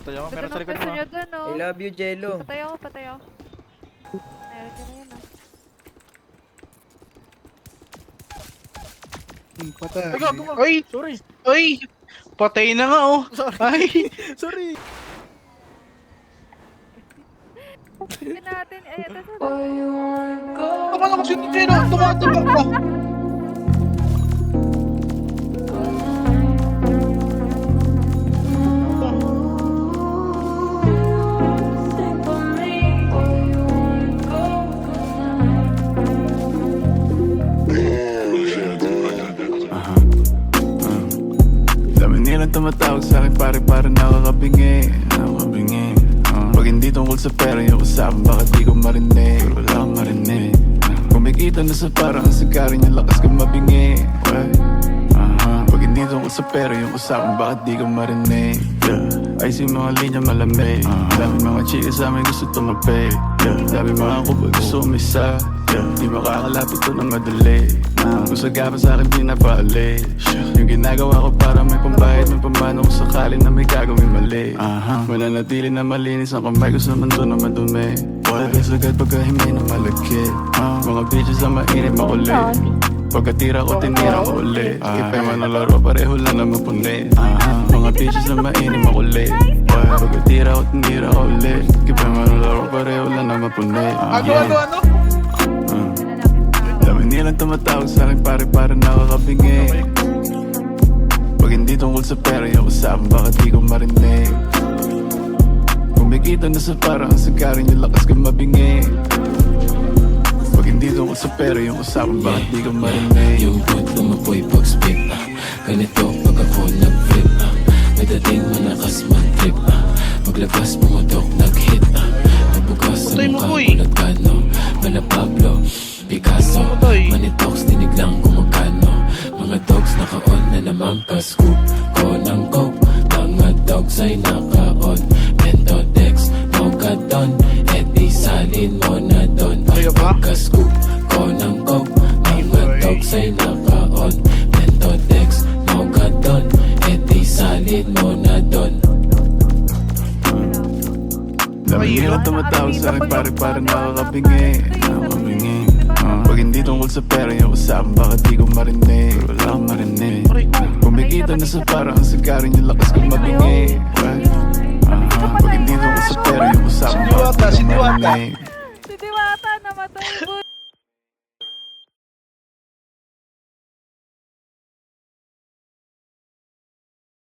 Patay ako, meron Ganda sa ng likod peso mo. niya dun, I oh. love you, Jello. Patay ako, patay ako. Meron ka na yun, ah. Patay. Ay, gago mo. Ay! Sorry. Ay! Patay na nga oh! Sorry. Ay! Sorry. Tignan natin, ay, ito, ito. Tama na kasi ito dyan oh! Tumataba pa! Dami nilang tumatawag sa'kin pare nakakabingi. Pag hindi tungkol sa pera yung usapan, bakit di ko marinig? Pero wala akong marinig. Kumikita na sa parang ang sikarin yung lakas ko mabingi. Pag hindi tungkol sa pera yung usapan, bakit di ko marinig? Ay si mga linya malamig. Dami mga chika sa amin gusto tumapay. Dami mga kupag gusto umisa. Di makakalapit to na madali. Kung sagapa sa'kin di napaalis. Yung ginagawa ko para may pambayad, may pambano kung sakali na may gagawin mali. Mananatili na malinis ang kamay ko sa mundo na madumi. Wala sagad pagkahimay na malagkit. Mga bitches na mainit makulit. Pagkatira ko tinira ko ulit. Ipay man ang laro pareho lang naman puni. Mga bitches na mainit makulit. Pagkatira ko tinira ko ulit. Ipay man ang laro pareho lang naman puni. Ano? Dami nilang tumatawag sa'kin pare nakakabingi. Pag hindi tungkol sa pera yung usapan, bakit di ko marinig? Kumikita na sa parang ang sikarin yung lakas ko mabingi. Pag hindi tungkol sa pera yung usapan, bakit di ko marinig? Yung good lumapoy pag-spit ganito pag ako nag-flip may dating manakas man-trip maglabas pumutok nag-hit mabukas sa Patay mo, mukha boy. ulat kano Mala Pablo, Picasso Patay. Manitox, tiniglang kumagano mga dogs naka-on na naman pa-scoop ko ng coke mga dogs ay naka-on Pentodex, Mogadon edi salin mo na don Kaya ba? pagka-scoop ko ng coke mga dogs ay naka-on Pentodex, Mogadon edi salin mo na don Dami nilang tumatawag sa'kin pare nakakabingi. Pag hindi tungkol sa pera yung usapan, bakit di ko marinig? Pero wala akong marinig. Kumikita na sa parang ang sikarin yung lakas ko mabingi. Pag hindi tungkol sa pera yung usapan, bakit di ko marinig?